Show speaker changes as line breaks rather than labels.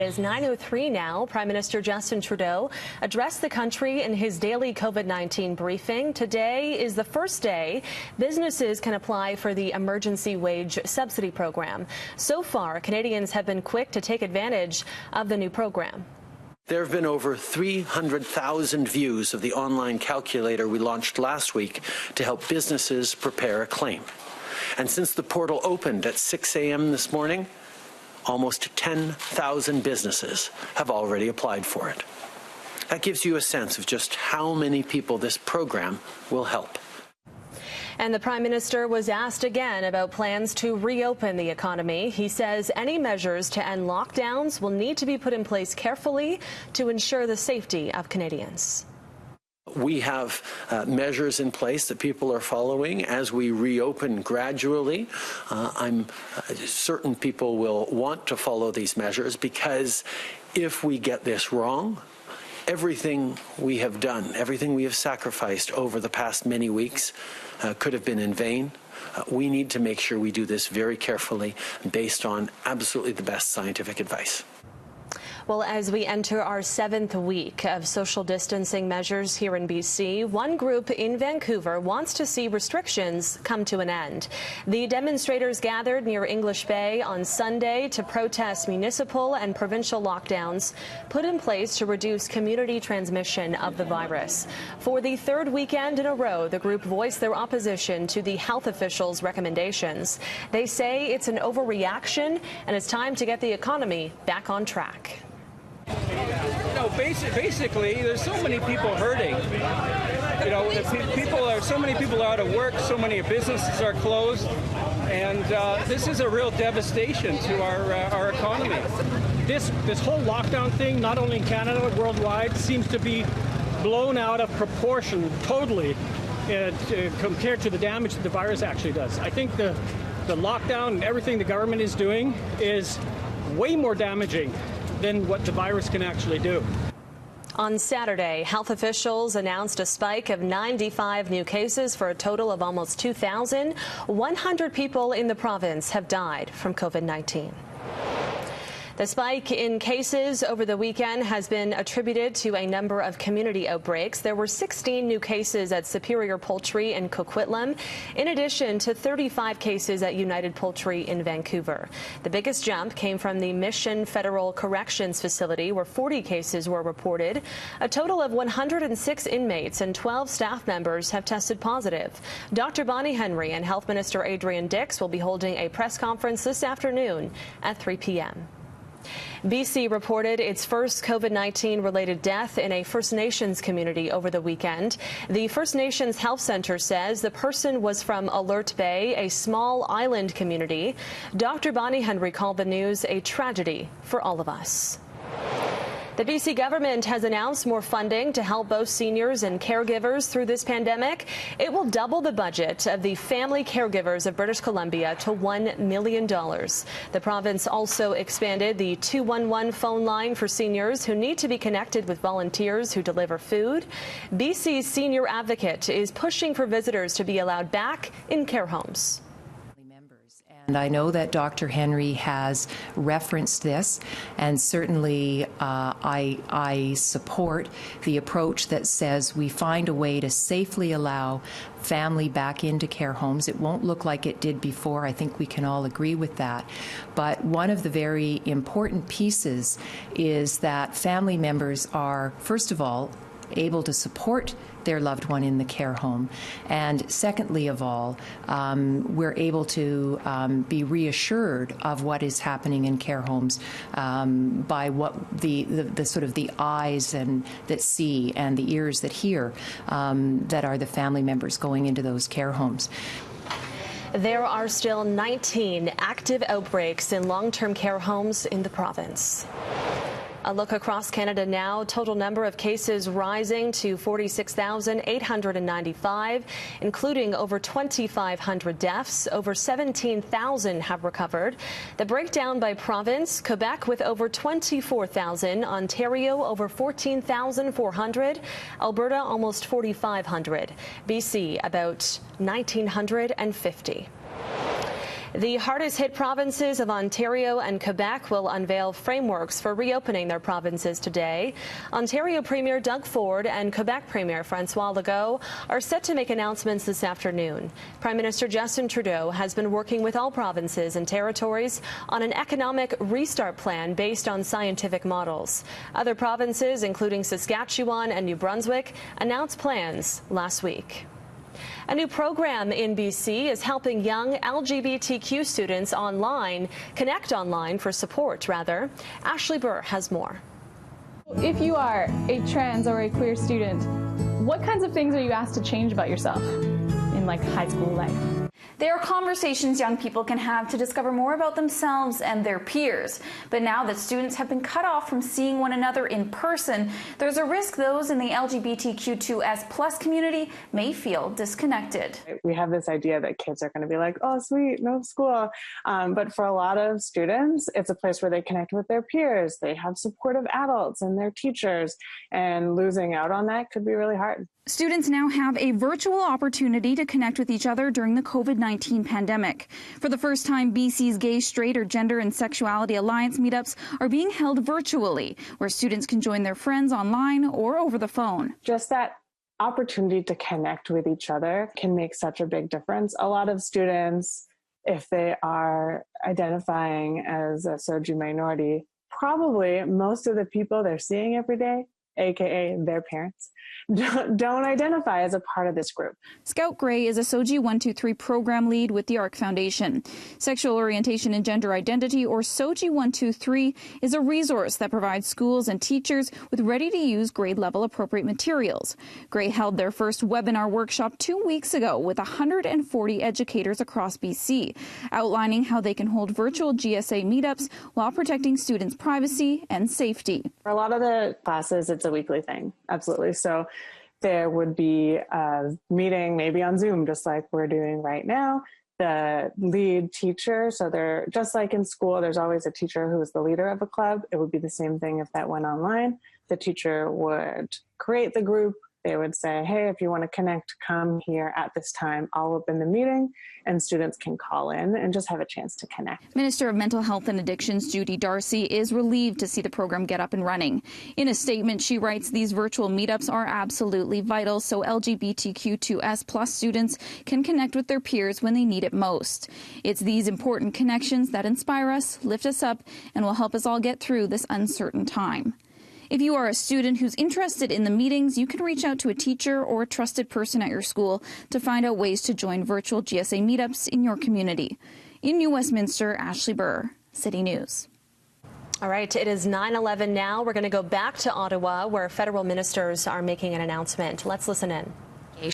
It is 9:03 now. Prime Minister Justin Trudeau addressed the country in his daily COVID-19 briefing. Today is the first day businesses can apply for the emergency wage subsidy program. So far, Canadians have been quick to take advantage of the new program.
There have been over 300,000 views of the online calculator we launched last week to help businesses prepare a claim. And since the portal opened at 6 a.m. this morning, almost 10,000 businesses have already applied for it. That gives you a sense of just how many people this program will help.
And the Prime Minister was asked again about plans to reopen the economy. He says any measures to end lockdowns will need to be put in place carefully to ensure the safety of Canadians.
We have measures in place that people are following as we reopen gradually. I'm certain people will want to follow these measures, because if we get this wrong, everything we have done, everything we have sacrificed over the past many weeks could have been in vain. We need to make sure we do this very carefully based on absolutely the best scientific advice.
Well, as we enter our 7th week of social distancing measures here in BC, one group in Vancouver wants to see restrictions come to an end. The demonstrators gathered near English Bay on Sunday to protest municipal and provincial lockdowns put in place to reduce community transmission of the virus. For the 3rd weekend in a row, the group voiced their opposition to the health officials' recommendations. They say it's an overreaction and it's time to get the economy back on track.
You know, basically, there's so many people hurting. You know, so many people are out of work, so many businesses are closed, and this is a real devastation to our economy.
This whole lockdown thing, not only in Canada but worldwide, seems to be blown out of proportion totally compared to the damage that the virus actually does. I think the lockdown and everything the government is doing is way more damaging than what the virus can actually do.
On Saturday, health officials announced a spike of 95 new cases for a total of almost 2,000. 100 people in the province have died from COVID-19. The spike in cases over the weekend has been attributed to a number of community outbreaks. There were 16 new cases at Superior Poultry in Coquitlam, in addition to 35 cases at United Poultry in Vancouver. The biggest jump came from the Mission Federal Corrections Facility, where 40 cases were reported. A total of 106 inmates and 12 staff members have tested positive. Dr. Bonnie Henry and Health Minister Adrian Dix will be holding a press conference this afternoon at 3 p.m. BC reported its first COVID-19 related death in a First Nations community over the weekend. The First Nations Health Centre says the person was from Alert Bay, a small island community. Dr. Bonnie Henry called the news a tragedy for all of us. The BC government has announced more funding to help both seniors and caregivers through this pandemic. It will double the budget of the Family Caregivers of British Columbia to $1 million. The province also expanded the 211 phone line for seniors who need to be connected with volunteers who deliver food. BC's senior advocate is pushing for visitors to be allowed back in care homes.
And I know that Dr. Henry has referenced this, and certainly I support the approach that says we find a way to safely allow family back into care homes. It won't look like it did before. I think we can all agree with that. But one of the very important pieces is that family members are, first of all, able to support their loved one in the care home. And secondly of all, we're able to be reassured of what is happening in care homes by what the sort of the eyes and that see and the ears that hear that are the family members going into those care homes.
There are still 19 active outbreaks in long-term care homes in the province. A look across Canada now. Total number of cases rising to 46,895, including over 2,500 deaths. Over 17,000 have recovered. The breakdown by province: Quebec with over 24,000, Ontario over 14,400, Alberta almost 4,500, BC about 1,950. The hardest hit provinces of Ontario and Quebec will unveil frameworks for reopening their provinces today. Ontario Premier Doug Ford and Quebec Premier François Legault are set to make announcements this afternoon. Prime Minister Justin Trudeau has been working with all provinces and territories on an economic restart plan based on scientific models. Other provinces, including Saskatchewan and New Brunswick, announced plans last week. A new program in BC is helping young LGBTQ students connect online for support, rather. Ashley Burr has more.
If you are a trans or a queer student, what kinds of things are you asked to change about yourself in high school life?
There are conversations young people can have to discover more about themselves and their peers. But now that students have been cut off from seeing one another in person, there's a risk those in the LGBTQ2S+ community may feel disconnected.
We have this idea that kids are going to be like, oh, sweet, no school. But for a lot of students, it's a place where they connect with their peers. They have supportive adults and their teachers. And losing out on that could be really hard.
Students now have a virtual opportunity to connect with each other during the COVID-19 pandemic. For the first time, BC's Gay, Straight, or Gender and Sexuality Alliance meetups are being held virtually, where students can join their friends online or over the phone.
Just that opportunity to connect with each other can make such a big difference. A lot of students, if they are identifying as a SOGI minority, probably most of the people they're seeing every day, aka their parents, don't identify as a part of this group.
Scout Gray is a SOGI 123 program lead with the ARC Foundation. Sexual Orientation and Gender Identity, or SOGI 123, is a resource that provides schools and teachers with ready-to-use grade-level appropriate materials. Gray held their first webinar workshop 2 weeks ago with 140 educators across BC, outlining how they can hold virtual GSA meetups while protecting students' privacy and safety.
For a lot of the classes, it's a weekly thing, absolutely. So there would be a meeting maybe on Zoom, just like we're doing right now. The lead teacher, so they're just like in school, there's always a teacher who is the leader of a club. It would be the same thing if that went online. The teacher would create the group. They would say, hey, if you want to connect, come here at this time. I'll open the meeting and students can call in and just have a chance to connect.
Minister of Mental Health and Addictions Judy Darcy is relieved to see the program get up and running. In a statement, she writes, these virtual meetups are absolutely vital so LGBTQ2S+ students can connect with their peers when they need it most. It's these important connections that inspire us, lift us up, and will help us all get through this uncertain time. If you are a student who's interested in the meetings, you can reach out to a teacher or a trusted person at your school to find out ways to join virtual GSA meetups in your community. In New Westminster, Ashley Burr, City News.
All right, it is 9:11 now. We're going to go back to Ottawa, where federal ministers are making an announcement. Let's listen in.